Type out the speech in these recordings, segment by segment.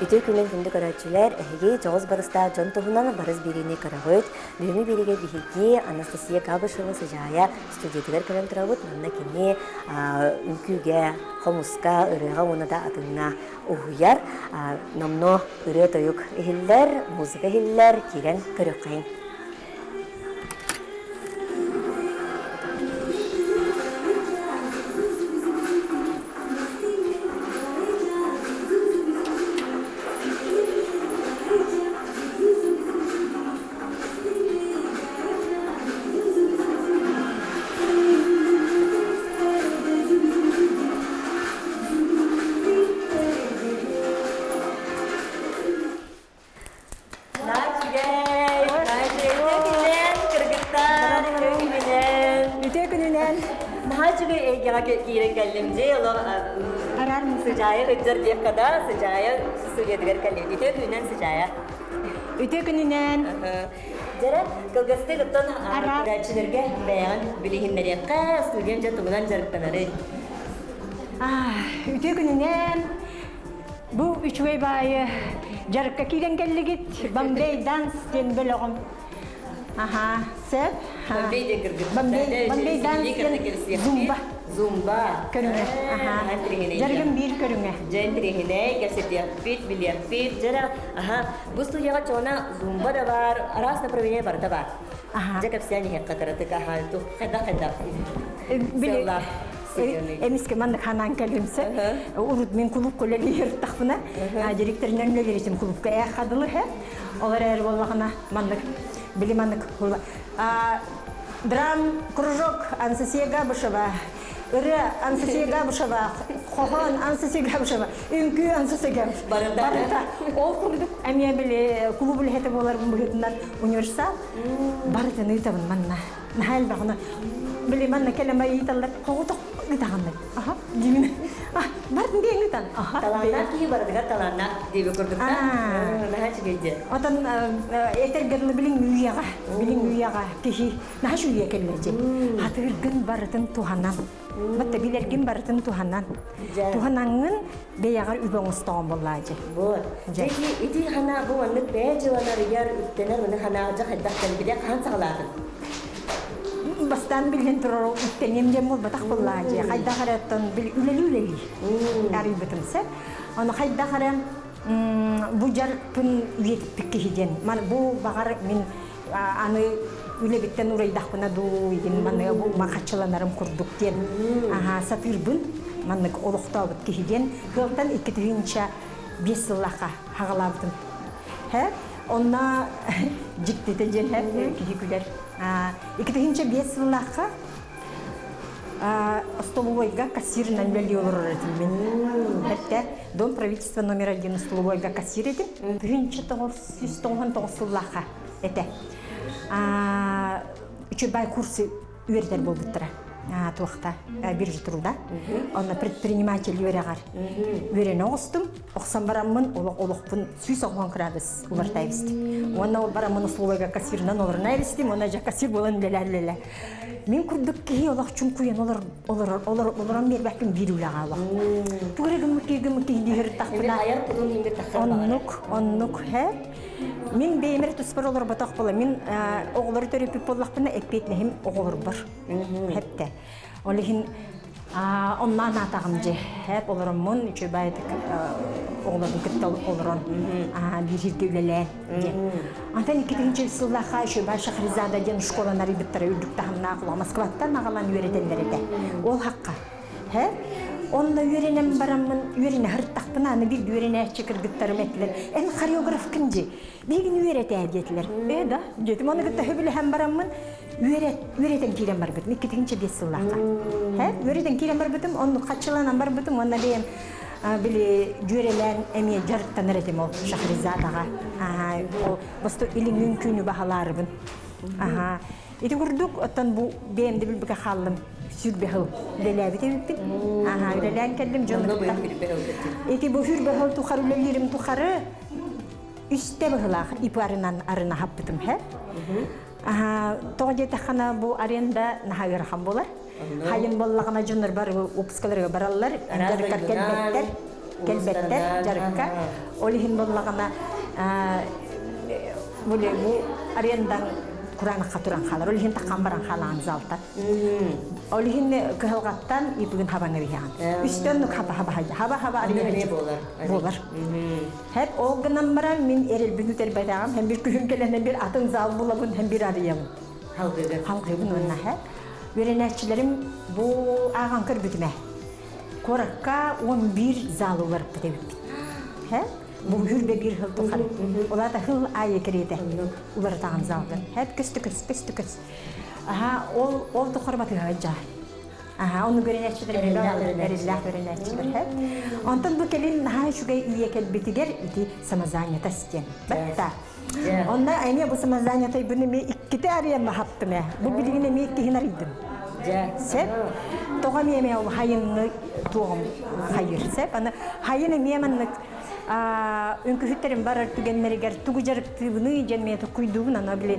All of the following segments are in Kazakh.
Ütü күнен күнді көрәтшілер әйге жоғыз барыста жон тұғынан барыз беріне қарағыт, бүйімі береге бігеге Анастасия Кабышева сыжая студиятығыр көрін тұрабыт, манна кене үкіге, хомуска, ұрыға онада атыңына ұғыяр, намно ұры тойық эхиллер, музыка эхиллер, керен көрік қайын. Sıcaya hıcır diye kadar sıcaya suya kalıyor. Ütü günün sıcaya. Ütü gününden. Jara kılgıstı gıttan öğrencilerge beyan bilihinleri yakka stüdyence tuğunan jarıktanarı. Ütü gününden bu üç ve bayı jarıkka kiren geldi git. Bombay dans den belogum. Sep. Bombay dans zumba. Zumba. Körüne. Jargın bir körüne. Jentrihine, kesetia fit, bilyar fit, jara. Bu stüdyoga çoğuna zumba da var, arasına provine var da var. Jaka psiyani hekka karatık tu khedda. Sellah. Emis keman kanan kelimse. Urut min kulüp koleli yırttakfına. Direktöründen ne verişim kulüpke ayakadılı he. Olar eğer vallahına mandık. Bilimandık. Драм кружок Анастасия Габышева. Ыры Анастасия Габышева. Хохон Анастасия Габышева. Үнкү Анастасия Габышева. Барыта. Ол курдук әмия биле клуб биле хете болар булгытнар университет. Барыта нытабын манна. Нахал багына. Биле манна келема италлар. Коготок гытаганны. Димин. Бардын деңитан. Таланна ки бардыга таланна деп көрдүк та. Нахач геже. Отан этергерле билин уяга кихи. Нахач уя келлеже. Хатыргын бардын туханан. Батта билерген бардын туханан. Туханаңын беягар үбөң устаган боллажы. Бу. Жеки ити хана бу аннык бежалар яр үттенер мына хана жахаддактан биле хан сагалатын. Бастан билген туру үттенемдем бол батак боллажы. Кайда хараттан бил үлели. Ари битимсе. Аны кайда харам бу жарпын үетип кихиден. Ман бу багар мен аны үлебиттен урайдакпына ду иген маны бу макачыланарым курдук ден. Сатырбын маннык олуктабыт кихиден. Кылтан 2-5 жыллакка хагалабытым. Онна жиктете жен кихикүлер. 2-5 жыллакка столовойга кассирынан белги olur öğretilmen. Hatta Дом правительства номер 1 столовойга кассир edip 1999 yıllığa ete. Üçü bay kursu üyeler bolduttara. Tuğta bir jıtırda. Ona предприниматель üyeregar. Üyerene ostum. Oxsan baramın oluqpun süys oğlan kıradız. Ulartayvist. Ona baramın stolовойга кассирынан oluruna eristim. Ona ja kassir bolan belerlele. Мен күрдік кей олақ чүн көйен оларан бер бәкім беруліға олақ. Түгірегім дейір тақпына. Оннук, Мен беймер тұспар олар батақ бола. Мен оғылары төрепіп болақпына әкпетінем оғылар бар. Хәпті. Олығын оннан атағым же. Хәп оларан мұн, үші байдық оғылардың күтті оларан бір жерге өлелән. Антан 2-ші сыллаға үші бай Шахризада ден школанары біттірі үлдікті хамна ақылға Москваттан ағалан өретендер еді. Ол хаққа. Онна үйренем барамын, үйрене хырттақпын аны bir үйрене чекіргіттарым әтілер. Ән хореограф кінже, бегін үйреті әдетілер. Да, жетім оны күтті хөбілі әм барамын, үйретен кейлем бар бітім, екетігінші бес сыллаққа. Үйретен кейлем бар бітім, оны қатшыланан бар бітім, онна бейім білі жөрелен әме жарықтаныр әдем ол Шахризадаға. Бұсты илің мүмкіні бағаларыбын. Ити күрдік, оттан бұл бейімді білбігі қалым. Сүрбехыл леләбит эбит. Лелән келдим жонлукта. Эти бу сүрбехыл тухар үлелерим тухары үстә бехылах ипарынан арына хаппытым хә. Тоҗе тахана бу аренда нахагыр хам болар. Хайын боллагына жоннар бар опускаларга бараллар. Жарыкка келбеттер жарыкка. Олихин боллагына бу арендан Kur'an'a katuran kalar, olihin takkambaran kalan zalta. Olihin kıhalgattan ipugin habana bihan. Üstönlük haba arayacak bolar. Hep o günden beri min eril büyükler bedağım, hem bir kühün gelen bir atın zal bulabın, hem bir arayalım. Halkıbın onunla hep. Öğrenekçilerim bu ağan kır bütüme. Korakka 11 zalı var bu devlet. Hep. Bu hürbe bir hıl tuğal. Ola da hıl ayı kireydi. Ular tağın zaldın. Hep küstü. Ol tuğar batı hıca. Onu görenekçidir. Erillah görenekçidir hep. Ondan bu kelin naha şugay iyiye kelbetiger iti samazanyata siken. Batta. Onda aynı bu samazanyatayı bunu mi ikkite arayama haptım ya. Bu bilgine mi iktihin araydım. Sep. Toğam yemeğe o hayınlı tuğum hayır sep. Hayını miyemenlik önkü hütterim barar tügenmeriger tugucarık bunu ijenmeyete kuyduğun ana bile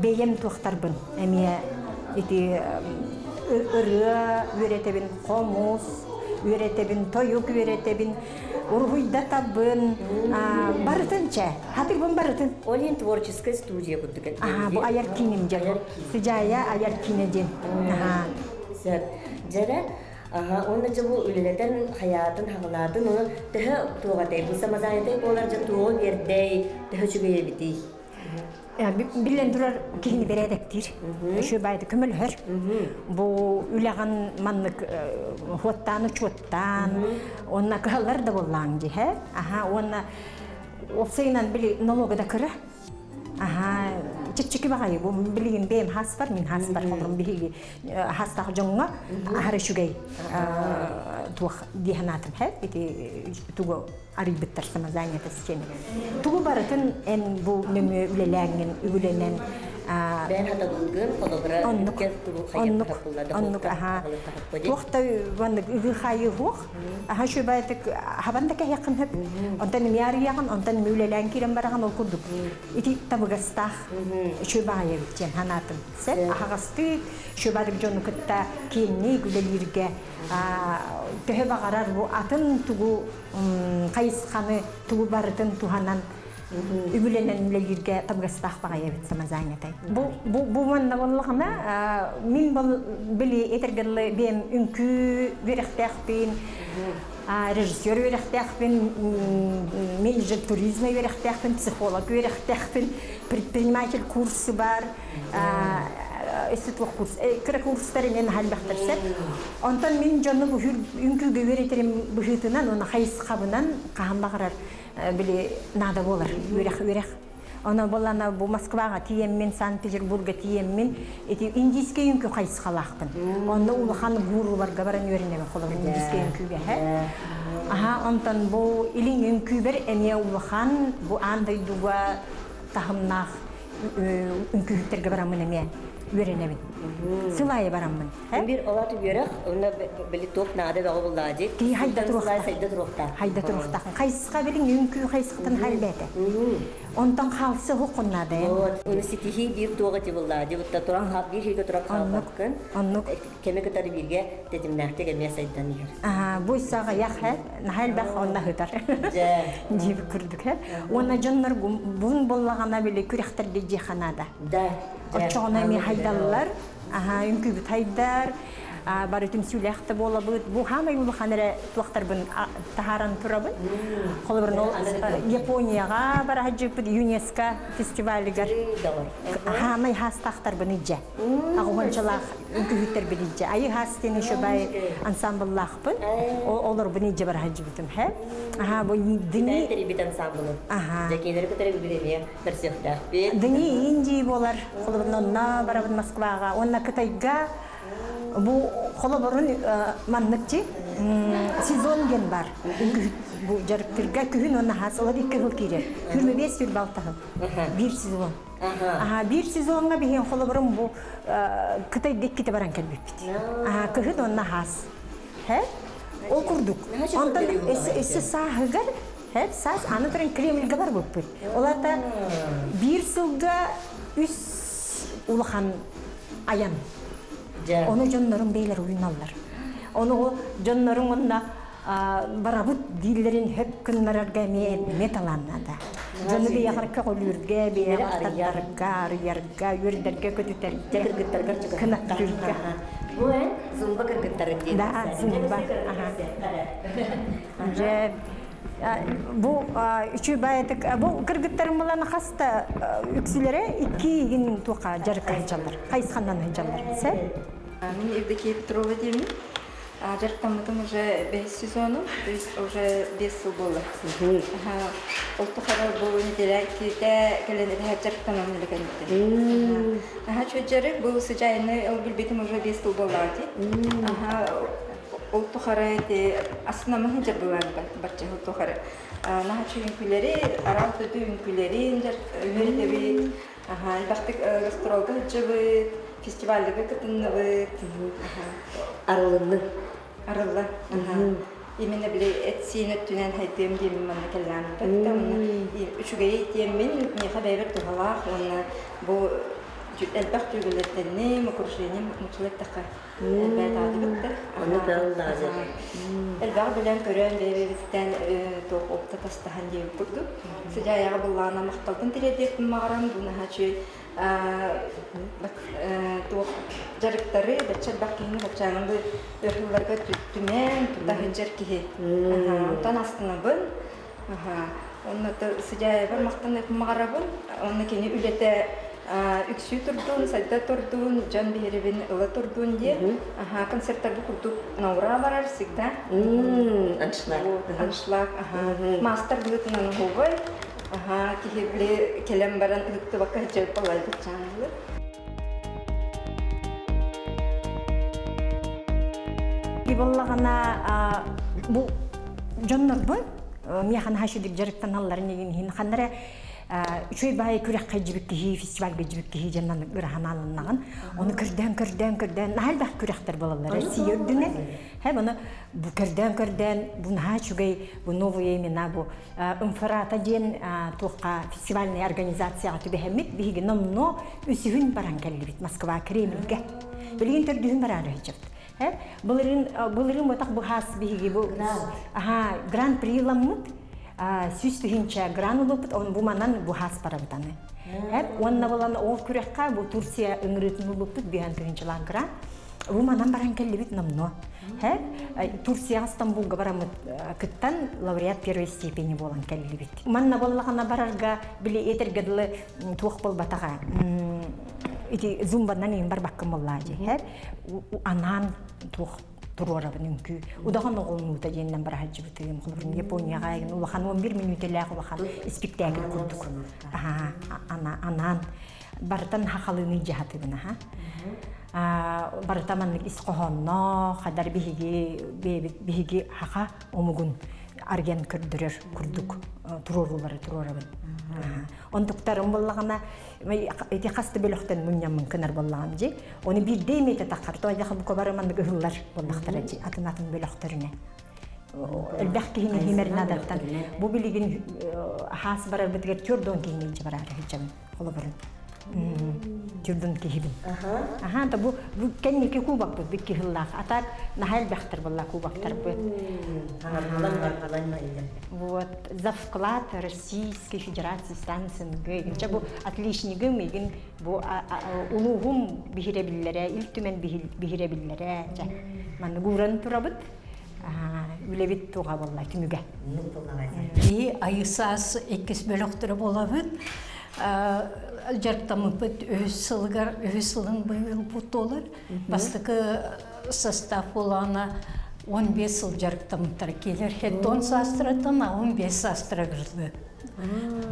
beyem tuhtarbın. Emiye iti ırığa üretebin komus, üretebin toyuk üretebin urhuyda tabın barıtınca. Hatır bun barıtın. Олин творческая студия буду говорить. Bu ayar kinim canım. Sıcaya ayar kinecin. Jara onu bu ülkeden hayatın havaladın onu daha tuğatay bu samazayatay bolarca tuğu yerdey daha çübeye biti. Bilen durar kihini beredektir. Şu baydı kömülhör. Bu ülağın manlık hottanı çottan. Onna kıhalar da bollancı he. Onna opsayınan bili nologa da kırı. Çiçeki bakayım bu bilgin benim has var min has var kalırım bilgi has daha jonga ahare şugay tuğ dihanatım hep iti tuğu arı bitter sama zanyata seni tuğu baratın en bu nümü ülelengin ülenen ben hatta bugün fotoğraf onnuk tuğta vanlık ıgıhayı hoğ şu baytık habandaki yakın hep ondan miyari yakın ondan ülelen kiram barahan okuduk iti tabıgastah şu bayı biteceğim hanatım sep ahagastı şu baytık jonu kıtta kini gülelirge töhe bakarar bu atın tuğu kayıskanı tuğu baratın tuhanan Übülenen ülelirge tabgastah bagaya bit samazanyatay. Bu manna vallahna min bili etergelle bem ünkü verextahpin rejissör verextahpin menajер туризма verextahpin psikolog verextahpin предприниматель kursu var. Estetlik kurs, kira kursları men hal baxtarsep. Ondan min canı bu ünkü gövereterim bu hütünan onu hayız qabınan qahan baqarar. Bili nada bolar, yürek. Ona bolana bu Moskvaga tiyemmin, Sankt-Peterburg'a tiyemmin, eti indiske yünkü qayıs qalaqpın. Onda uluxan gurular gabaran yöreneme qolar indiske yünküge he. Ondan bu ilin yünkü bir emiye uluxan bu anday duga tahımnaq yünkü hütter gabaran emiye öğrenemin. Sılaya baramın. Bir olat yürek, onda beli top nada da oğulladı. Ki hayda turukta. Hayda turukta. Kayısqa bilin yünkü kayısqatan halbete. Ondan xalsı hukunnadı. Onu sitihi bir tuğatı oğulladı. Butta turan hap bir higa turak halbakın. Keme kadar bilge dedim nahte gelmeye sayıdan yer. Bu isağa yak he, nahal bak onda hıdar. Deyip kurduk he. Ona canlar bun bollağına bile kürekterdi cihanada. O çoğuna mi haydallar. Ünkü bit haydar. бары түмсүләхтә була бу һәм ул ханәре туактар бин тахаран турабын. Холбырын ол Японияга бара хаҗып ЮНЕСКО фестивалигә. Һәм хастахтар бин иҗә. Агынчалар үгүттер бин иҗә. Ай хастене шобай ансамбллахпын. Олар бин иҗә бара хаҗып битем һәм. Бу дини бит ансамблы. Жакелер көтөрүп бирем берсектә. Дини инди болар. Холбырын бара Москвага. Онна Кытайга bu kolabörün manlıkçı sezon gen var. Bu jarıktırga kühün ona hasılar 2 yıl kirer. 25 yıl baltahı. Bir sezon. Bir sezonga bihen kolabörün bu Kıtay'daki kite baran kelbepti. Kühün ona has. He? O kurduk. Ondan esi sahıgar hep saz anıtırın kremilge var bu. Olar da bir sılga üst ulahan ayan. Onu canların beyler oynarlar. Onu canların onda barabut dillerin hep kınlarga metalanada. Canı bir yakarka olurga bir yakarka yarga yürderge kötüterge kınakırga. Bu en zumba kırgıtları diye. Da zumba. Bu üçü bayatık bu kırgıtların bulan hasta üksülere 2 gün tuqa jarık hıcalar. Kayıskandan hıcalar. Sen? Мен Евдокия Петрова деймін. Жарықтамытым уже 5 сезону, то есть уже 5 жыл болды. Ұлттық арал бұл неделя кейте кәленеді жарықтамам елігенді. Чөт жарық бұл сыжайыны білбетім уже 5 жыл болды. Ұлттық арал асынамын жар бұланға барча ұлттық арал. Чөт үнкілері, арал төді үнкілері өмірдебі. Әлбақтық гастролға жыбы. Фестивальдегі кытынныбыт. Арылынның. Арылы. Именно біле әтсейін өттінен хайдым деймін мұнда кәлләнім. Бәтті оны үшігей етемін неға бәйбір тұғалақ. Оны бұл әлбақ түйгілердені, мұқыршыйны мұқылеттіқі әлбәт ады бітті. Оны дағылады. Әлбақ білен көрен бәйбіттен тоқ опта тастаған дейін күрді. Сәді аяғы бұллағына мақталдың тіредекпін мағарам. Бұны хачы жарықтары бәтчәл баққиыны бәтчәңінді өрхілларға түмен тұтағы жар кеге. Тан астына бұн. Оны сыжай бір мақтан өкім мағарабын. Оны кені үлеті үксі тұрдың, сайда тұрдың, жан бейірібін ұлы тұрдың де. Концерттарды күрдік наура барар сігда. Аншлаг. Мастер білетінің ғобай. Кихибле келем баран үкті баққа жауып алайды чаңылы. Боллағана бұл жоннор бұн, мияхан хашудик жарықтан алларын еген хин қандары үчөй бай күрек қайжыбек кихи, фестивальге жібек кихи жаннан ұраған алыннаған. Оны күрден, нәлбәқ күректер болалар. Сиердіне, оны bu körden bu naçugay bu новые имена bu Umferata diyen tuqa festivalne organizasyonu tübehemit bihi nomno üsühün baran kellibit Moskva Kreml'ge. Bilgin tördühün bararı hicabd. Bunların otak bu has bihi bu Grand Prix lamut süstühünçe gran oluput on bu manan bu has parabıtanı. Onna bolan ol kürekka bu Tursiya ıngırıtın oluput bihan tühünçelan gran. Bu manan baran kellibit nomno. Турция Стамбулга барамыт кыттан лауреат первой степени болан келлибит. Манна боллагана барарга биле этергедле туох болбатага. Ити зумбанан ин бар баккым боллажы. Анан туох турорабын үңкү. Удаган оголнута женден бар хаҗыбытым. Кулбурун Японияга ген улахан 11 минут элек улахан спектакль курдук. Анан бартан хахалыны жахатыбына. Бартаманлык исқоһонно хадар биһиги хака омугун арген көрдөрөр курдук турорабын. Онтуктарым боллагана эти касты бөлөктөн муньямын кынар боллаган же. Оны бир демете такар той жака бу бараман гыһыллар боллактар же атынатын бөлөктөрүнө. Элбәхкиһине химернадаттан бу билигин хас барар битгер төрдөн кийин барар хичем. Холобурун. Жылдын кихибин. Ага. Да бу кенники кубак бу бик кихиллах. Атар нахал бахтар булла кубактар бу. Вот завклад Российской Федерации станциясының гынча бу отличнигим иген бу улугум бихиребиллере, илтүмен бихиребиллере. Маны гуран турабыт. Үлебит туга болла түмүгө. И айысас экис бөлөктөрү болабыт. Жарктамыпыт өз сылын быйыл бутолар. Бастыкы состав болана 15 сыл жарктамыптар келер. Хеттон састыратын, 15 састыра кырды.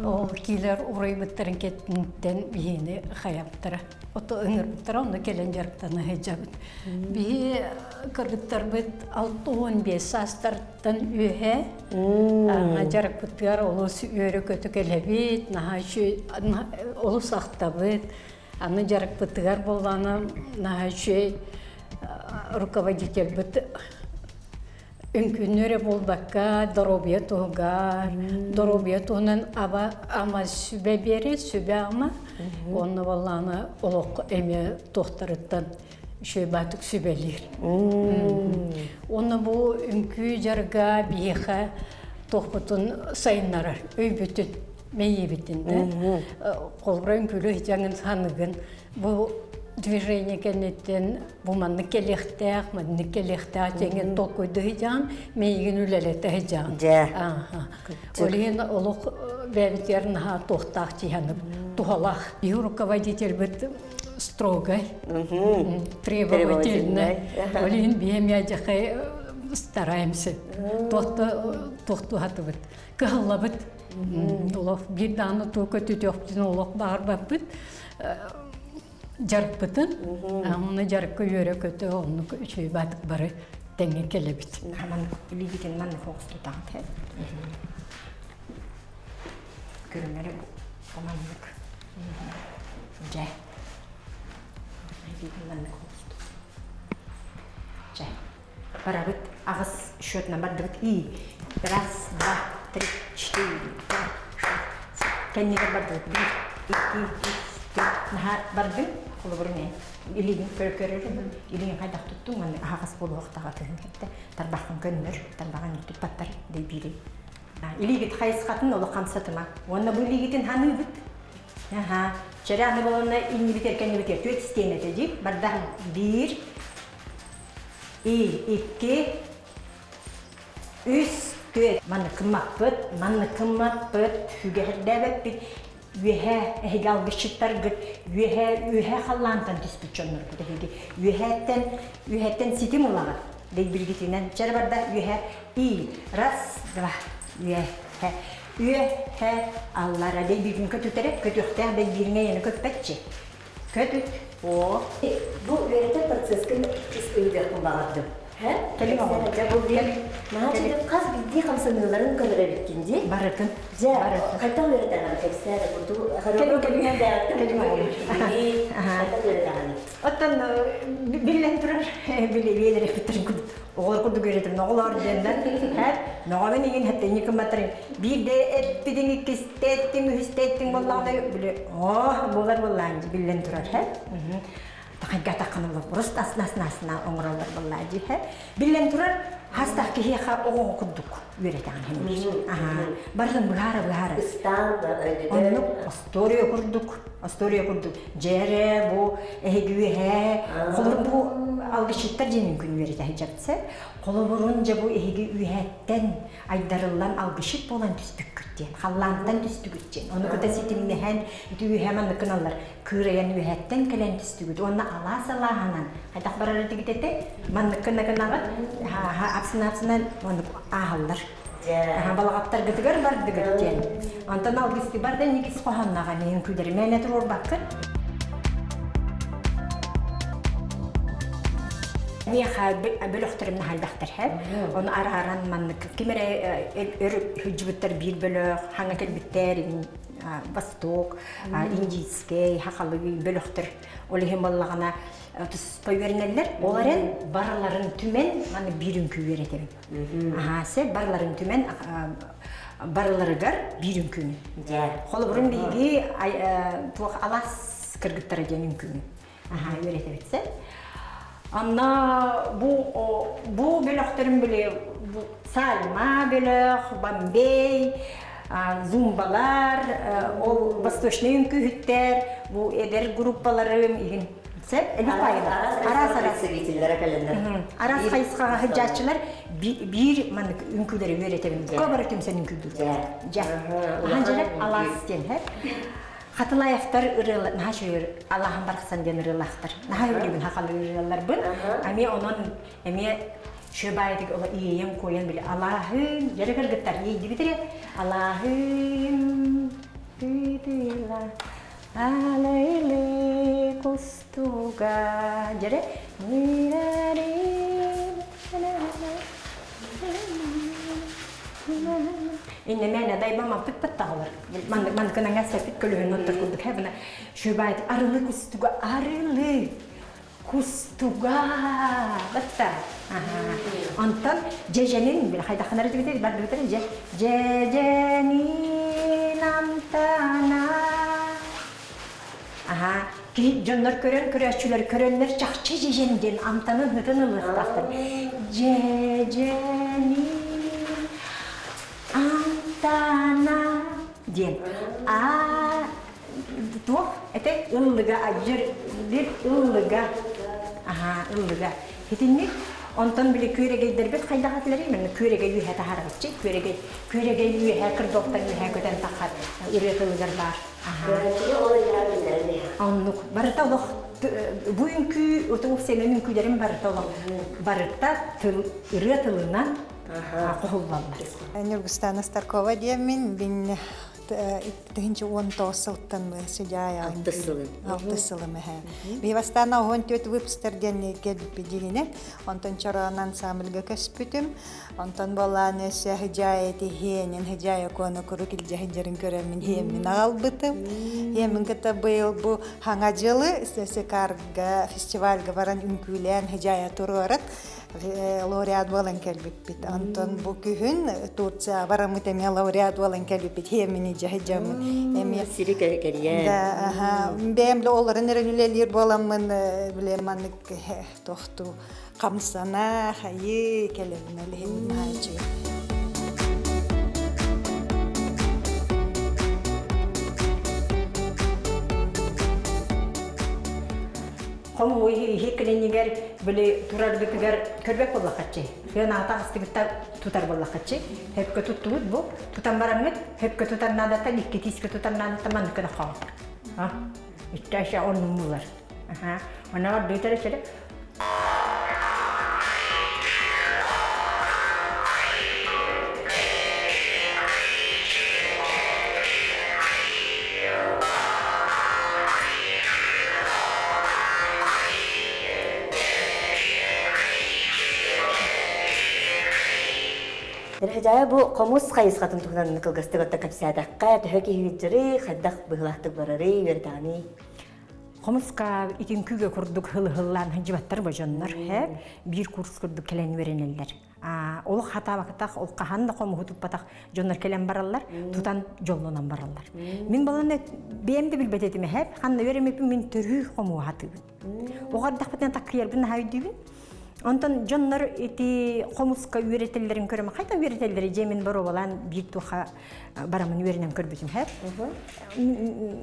Ол келер урайбыттарын кеттінтен бейіні қаяптыра. Ото ыңырбыттыра, оны келен жарктаны хеджабыт. Бейі кыргыттар бұд 6-15 састырттан үйе. Жаркпыттар олыс үйері көті келебет, олыс ақтабыт. Аны жаркпыттығар болғаны руководитель бұд Үңкүннөрі болбаққа доробия туғар, доробия туғынан ама сүбе бері, сүбе ама, оны болғаны олық әме тоқтарыттан шөй батық сүбелер. Оны бұл үңкі жарға бейіға тоқпытын сайынлары, өй бүтін, мейі бітінді. Қолбыра үңкілі жаңын санығын, бұл движение кенеттен буманны келехтәк, манны келехтәк теңен толкойды хиджан, мейген үлелеті хиджан. Олеген олық бәбітерін тоқтақ тиханып, тухалақ. И руководитель бит строгой, требовательный. Олеген беймя жақай стараемся. Тоқту хаты бит. Кығылла бит. Олық бір даны тоқы түтеқтен олық бағыр бап бит. Жаркпытын, оны жаркка үйері көті, оны үші батық бары тәңе келебіт. Хаман үлігітен манны фоқсты тағыт. Көрімері бұманлық. Жай. Үлігітен манны фоқсты. Жай. Барабыт ағыз шөтіна бардығыт. Раз, два, три, четыре, пять, шесть. Кәннегі бардығыт. Bir, iki, üç, dört. Наға бардың. Құлыбырын илеген көрі-көрі, илеген қайдақ тұттың, мәні ағас болу оқтаға түгін кетті. Тарбақын көнмір, тарбаған үтіп баттар дей бейрей. Илегет қайыз қатын олы қамсатыма. Онына бұл илегетін ханы үбіт. Жәрі аны болуына илні бітер, кәні бітер. Төт істейін әтедік. Барда 1, 2, 3, 4. Маны кымақ бұд, хүге әрдәбәт біт. Үйе әйгал бішіттар ғыт, үйе қаллантан түспүтчонлар бұд. Үйеттен сетім олаға. Дей білгетінен. Жәрі барда үйе раз, два, үйе аллара. Дей білгін көтүтәрек, көтүқтәң дей білгіне ені көтпәтші. Көтүт. Бұл үйретен процесскін үскөйдер құлағырдым. Келім оғын. Мағачыды қаз білді қамсаныларын көрі біткенде? Барытын. Қайта үйретен ғаны кәпсәрі бұлды? Келім оғын. Оттан білен тұрар, білелері біттірін күдіп. Оғылар күдіп көретім, оғылар денден. Ноғамен еген әтті екі матырын. Бірде әтпідің ikistеттің, үстеттің болағына біле. Болар болағын білен тұрар. Тақайға таққаны болып, ұрыст асына оңыралар болағын. Білен тұрар, хастақ кехеға оғын күдік үйретіған хемеш. Бардың бұлары. Онлық астория күрдік. Жәрі бұ, әйгі қолыр бұ алғышыттар женің күн үйреті жапса. Қолы бұрын жа бұ әйгі үйәттен айдарылан алғышыт болан түспік күттен. Қаллантан түспік күттен. Оны күті сетіміне ән үйәман күналар күрейен үйәттен кәлен түспік күт. Оны ала-салағанан. Қайдақ барары тегітетті, манны күнағынағын апсынан оны ағалар. Балағаттар күтігер барды күттен. Антан алғысты барды негіз қоғаннаған ең күлдері. Мәне тұр орбаққы. Меха бөлөктөрүмдү халдактар хеп. Оны ара-аран маннык. Кимере хүҗбүттер бир бөлөк, хаңа келбиттер, Восток, индийский, хакалы бөлөктөр. Олеһем баллагана тус пойвернеллер. Оларын барларын түмен, маны бирин күберетем. Се барларын түмен барларыгар бирин күнү. Холы бурун биги туак алас скыргыттара ден үңкүн. Үйрете битсе. Анна бу бөлөктөрүн биле сальма бөлөк, бомбей, зумбалар, ол восточный үңкүттер, бу эдер группаларым иген. Сеп, элбит пайылар. Арас кайсыга хыджатчылар бир ман үңкүлөр үйрөтөбүн. Көбөр түмсен үңкүлдөр. Анжара алас ден, Хатылаяқтар ырылы, нахашыр Аллахын барқсан ден ырылақтар. Нахайырыбын хақалы ырылар бұн. Әме онын, әме шөбайдық ола иейен қойын білі. Аллахын, жәрі кіргіттар ейді бітірі. Аллахын, үйділа, алайлы құстуға. Жәрі, İnne mene daima pıt tağlar. Man kana sepit kölüğün otur kurduk hebine. Şöbayet arılı kustuga. Batta. Antan cejenin bir hayda xanarı dedi bar dedi cejenin amtana. Ki jonlar köreşçüler körenler çakçı cejenin den amtanın hıtınılık taktır. Cejenin Antana diyen. Tuh, ete ıllıga acır bir ıllıga. Illıga. Hitinlik ondan bile körege derbet kayda hatları mı? Körege yühe taharatçı, körege yühe kırdoktan yühe köten takar. İret ıllıgarlar. Anlık. Barıta olaq bugünkü otuğuk senenin külerim barıta olaq. Barıta ıret ılından Нургустана Старкова диемин, бин тыгынчы 19 сылттан сыжая. 6 сылым. Бивастана 14 выпустардан келип дилине, онтон чаран ансамбльга көспүтүм. Онтон баланы сыжая тихенин, сыжая кону курукил жахынжарын көрөмүн хемин албытым. Хемин ката быйыл бу хаңа жылы Секарга фестивальга баран үңкүлен сыжая турурат. Лауреат болан келбит. Антон бу күн Турция барамыт эме лауреат болан келбит. Хемини жахыжамын. Эме Сирик керия. Да, бемле оларын эрелер боламын билеманык тохту камсана хайы келебин эле хажы. Кому хекленигер биле турардыгар көрбөк боллакачы. Мен атагыстыгытта тутар боллакачы. Хепке туттубут бу. Тутан барамыт, хепке тутарнада та икки тиске тутарнада та манкына кал. Итташа онун булар. Она дөйтер чеде. Хажая бу комус хайсгатын туган кылгыстыгатта капсадакка төһөки хижри хаддах быглахтык барары вердани. Комуска икинкүгө курдук хыл-хыллан хыжбаттар божоннор. Бир курс курдук келен веренелер. Ол хатабактак, ол каханда кому хутуппатак жоннор келен бараллар, тутан жоллонан бараллар. Мен баланы бемди билбететиме хеп, ханна веремепин мен төрү кому хатыбын. Огардак батан такыйырбын хайдыбын. Онтон жоннор эти комуска үйрөтелерин көрөм. Кайта үйрөтелери жемин баро балан бир туха барамын үйрөнөм көрбүтүм хеп.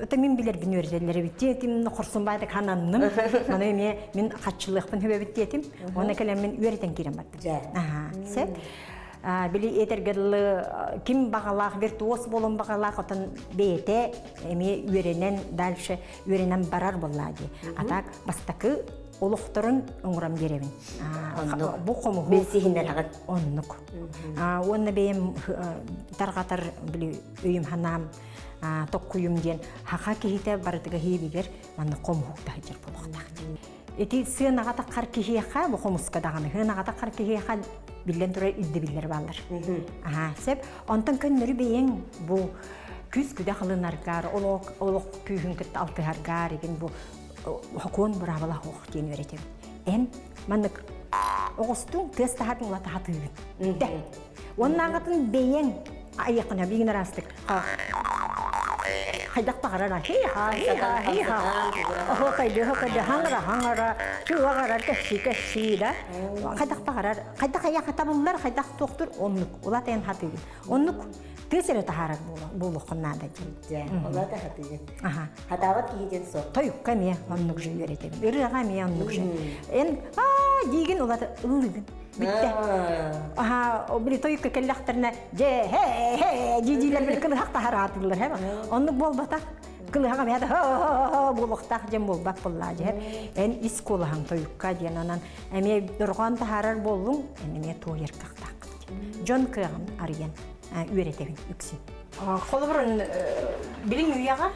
Өтө мен билербин үйрөтелери битти. Тим корсунбайды кананным. Мана эме мен катчылыкпын хөбөбүт детим. Оны келем мен үйрөтен кирем баттым. Сеп. Били этергелы ким багалак виртуоз болон багалак отон бете эме үйрөнен дальше үйрөнен барар боллади. Атак бастакы олуқтарын оңырам керебін. Бұл қомы Бесихиндер хагат оннук. Онны бейім тарғатар өйім ханам тоққүйім ден хақа кейті барытыға хейбегер манны қомы хуқта хеджер болуқтақ. Эти сыын ағата қар кейеқа бұл қомысқа дағаны. Хын ағата қар кейеқа білден тұрар үлді білдер балдар. Сеп, онтан көннері бейін бұл күз күді қылынарғар, олық күйін күтті алтығарғар еген бұл хокон бравала хох тен веретем. Эн маннык огостун теста хатын улата хатыбын. Оннагатын бейен айякына бигин арастык. хайдақ бағарар, хей-ха, қайды, хаңыра, чуағарар, кәсі, да. Хайдақ бағарар, хайдақ аяқ атабылар, хайдақ тоқтыр, оннық, олат ән хатыгын. Оннық, тесері тахарар болу қыннады. Олар да хатыгын. Хатават кейден соқ. Тойық кәме, оннық жүй беретегін. Үріға ме, оннық жүй. Ән, дейгін олаты ұлығын. Битте. Били тойыққа кәлләқтіріне, дейдейлер бір кілі хақта харатылар. Оннық болбатақ. Кылыга мәдә булыктак жем булбак булла җеп. Эн исколаһың тоюкка дигән анан әме дөрган тахарар булдың, әме тоер кактак. Жон кыгын арыган, үйрәтәбин үксин. Холбырын билин уяга,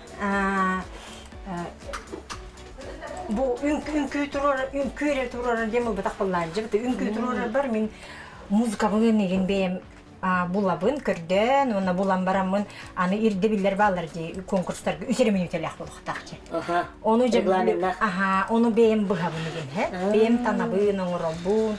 бу үнкү турар дем булбак булла җеп. Үнкү турар бар мин музыка булган деген бем булабын көрдөн, оны булам барамын, аны ирде биллер балар ди конкурстарга үсеремен үтелек булуктакчы. Оны же оны бем быгабын деген, бем танабын, оңробун.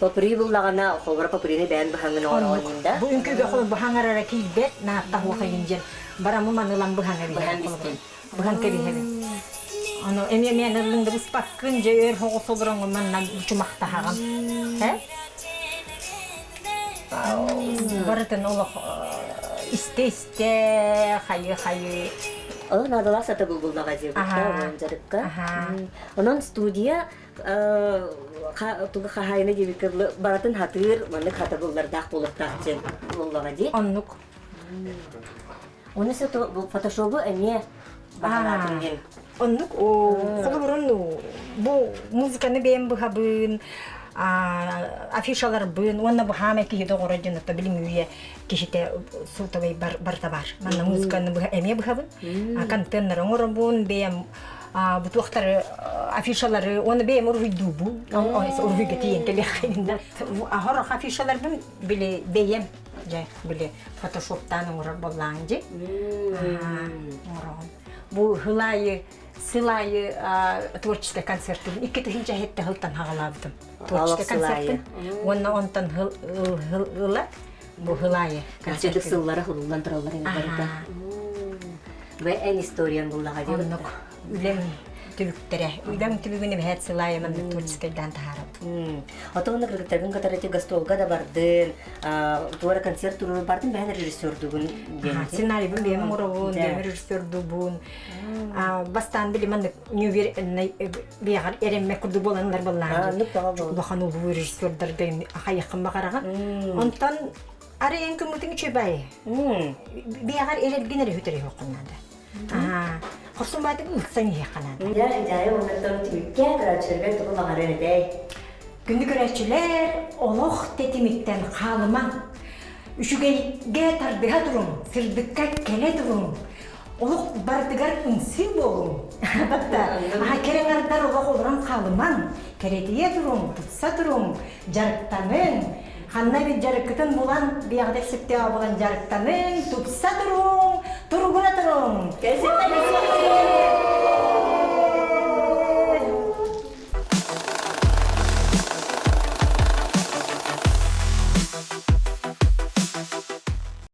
Попри буллагана, хобар поприни бен бахангын оройында. Бу үнкүгө хол бахангарара килбет, наатта хуакайынжен. Барамы манылам бахангар бихен. Бахан кебихен. Аны эме нылыңды буспаккын же өр хого соброңго манна чумакта хагам. Барытын олық исте-исте, хайы. Ол надала саты бұлбұлдаға жебітті, жарыққа. Онын студия тұғы қағайыны жебікірлі баратын хатыр, маңды хаты бұлдардақ болықтақ жем бұлдаға жеп. Оннық. Онысы фотошобы әме бағалатын ден. Оннық, қолы бұрын бұл музыканы бейін бұғабын, афишалар бын, онна бу хаме киде городин то билим уе кишите султовый бартабар. Манна музыканы бу эме бухабын. Контейнер оңорбун бем бу тохтар афишалары оны бем урвидубу. Онысы урвигетин телехинде. Ахор афишалар бун биле бем же биле фотошоптан оңор болланжы. Бу хылайы сылайы творческий концерты. Икки хинча хетте хылтан хагалабдым. Творческий концерты. Онна онтан хыла бу хылайы. Концерты сыллары хылулдан тұралар ене барда. Ve en istoryan bullağa diyor. Onluk ülem tülüktere. Ülem tülüğünü bir sılaya man tворческайдан taharap. Отоғында кіргіттердің қатарыте гастролға да бардың, туара концерт туры бардың бән режиссердігін ден. Сценарий бұл беймін ұрауын, беймін режиссердігін. Бастан білі маңды бейғар әремме күрді боланлар болан. Бұқан ұлы режиссердердің қайыққын бақараға. Онтан ары ең күмірдің үші бәйі. Бейғар әрелген әрі өтірі оқынады. Құрсын бәдік ұлтсан еқанады. Жайы оңырдан түмікке күрәтшілер тұғы бағарыр едей. Күнді күрәтшілер олық тетіміктен қалыман. Үшігейге тардыға тұрым, сірдікке келе тұрым. Олық бардығар үнсі болым. Бақта, кереңардар олық олыран қалыман. Керетие тұрым, тұтса тұрым, жарықтанын. Ханна бит жарықытын болан, бияғдек септе болан жарықтанын, тұтса тұрым, тұрғыра тұрым.